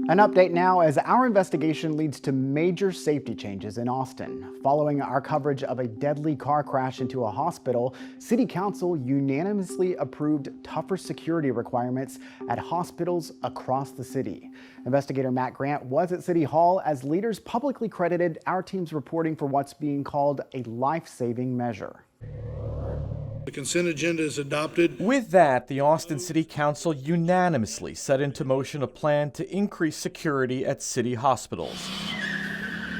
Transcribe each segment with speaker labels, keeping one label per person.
Speaker 1: An update now as our investigation leads to major safety changes in Austin. Following our coverage of a deadly car crash into a hospital, City Council unanimously approved tougher security requirements at hospitals across the city. Investigator Matt Grant was at City Hall as leaders publicly credited our team's reporting for what's being called a life-saving measure.
Speaker 2: The consent agenda is adopted.
Speaker 3: With that, the Austin City Council unanimously set into motion a plan to increase security at city hospitals.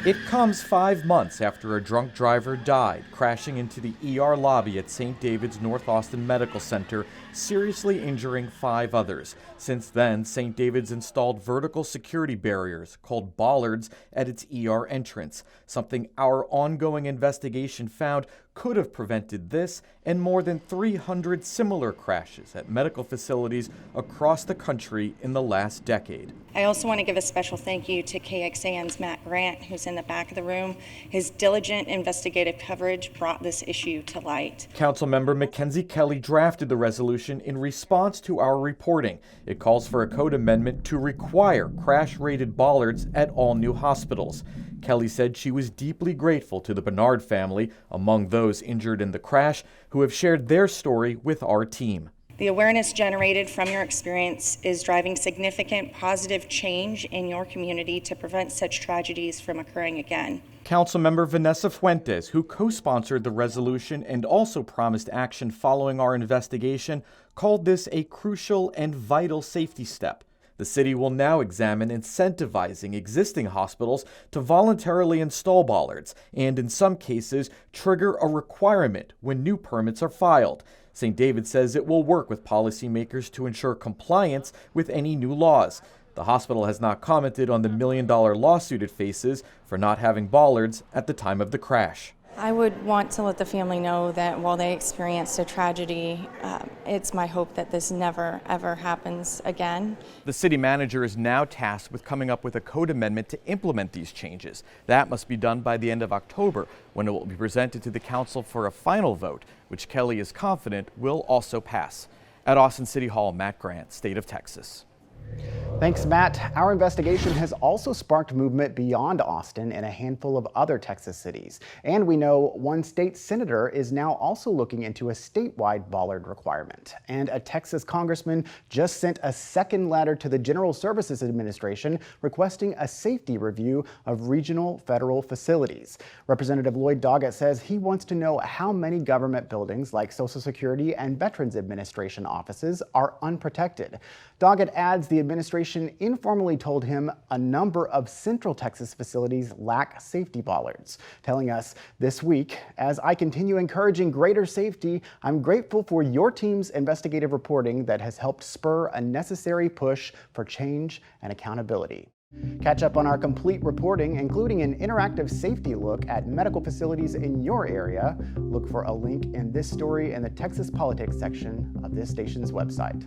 Speaker 3: It comes 5 months after a drunk driver died, crashing into the ER lobby at St. David's North Austin Medical Center, seriously injuring 5 others. Since then, St. David's installed vertical security barriers, called bollards, at its ER entrance, something our ongoing investigation found could have prevented this and more than 300 similar crashes at medical facilities across the country in the last decade.
Speaker 4: I also want to give a special thank you to KXAN's Matt Grant, who's in the back of the room. His diligent investigative coverage brought this issue to light.
Speaker 3: Councilmember Mackenzie Kelly drafted the resolution in response to our reporting. It calls for a code amendment to require crash-rated bollards at all new hospitals. Kelly said she was deeply grateful to the Bernard family, among those injured in the crash, who have shared their story with our team.
Speaker 4: The awareness generated from your experience is driving significant positive change in your community to prevent such tragedies from occurring again.
Speaker 3: Councilmember Vanessa Fuentes, who co-sponsored the resolution and also promised action following our investigation, called this a crucial and vital safety step. The city will now examine incentivizing existing hospitals to voluntarily install bollards and, in some cases, trigger a requirement when new permits are filed. St. David says it will work with policymakers to ensure compliance with any new laws. The hospital has not commented on the $1 million lawsuit it faces for not having bollards at the time of the crash.
Speaker 5: I would want to let the family know that while they experienced a tragedy, it's my hope that this never, ever happens again.
Speaker 3: The city manager is now tasked with coming up with a code amendment to implement these changes. That must be done by the end of October, when it will be presented to the council for a final vote, which Kelly is confident will also pass. At Austin City Hall, Matt Grant, State of Texas.
Speaker 1: Thanks, Matt. Our investigation has also sparked movement beyond Austin in a handful of other Texas cities. And we know one state senator is now also looking into a statewide bollard requirement. And a Texas congressman just sent a second letter to the General Services Administration requesting a safety review of regional federal facilities. Representative Lloyd Doggett says he wants to know how many government buildings like Social Security and Veterans Administration offices are unprotected. Doggett adds the administration informally told him a number of Central Texas facilities lack safety bollards, telling us this week, as I continue encouraging greater safety, I'm grateful for your team's investigative reporting that has helped spur a necessary push for change and accountability. Catch up on our complete reporting, including an interactive safety look at medical facilities in your area. Look for a link in this story in the Texas Politics section of this station's website.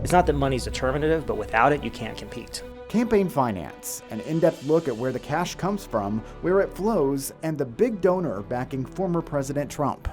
Speaker 6: It's not that money's determinative, but without it, you can't compete.
Speaker 1: Campaign finance, an in-depth look at where the cash comes from, where it flows, and the big donor backing former President Trump.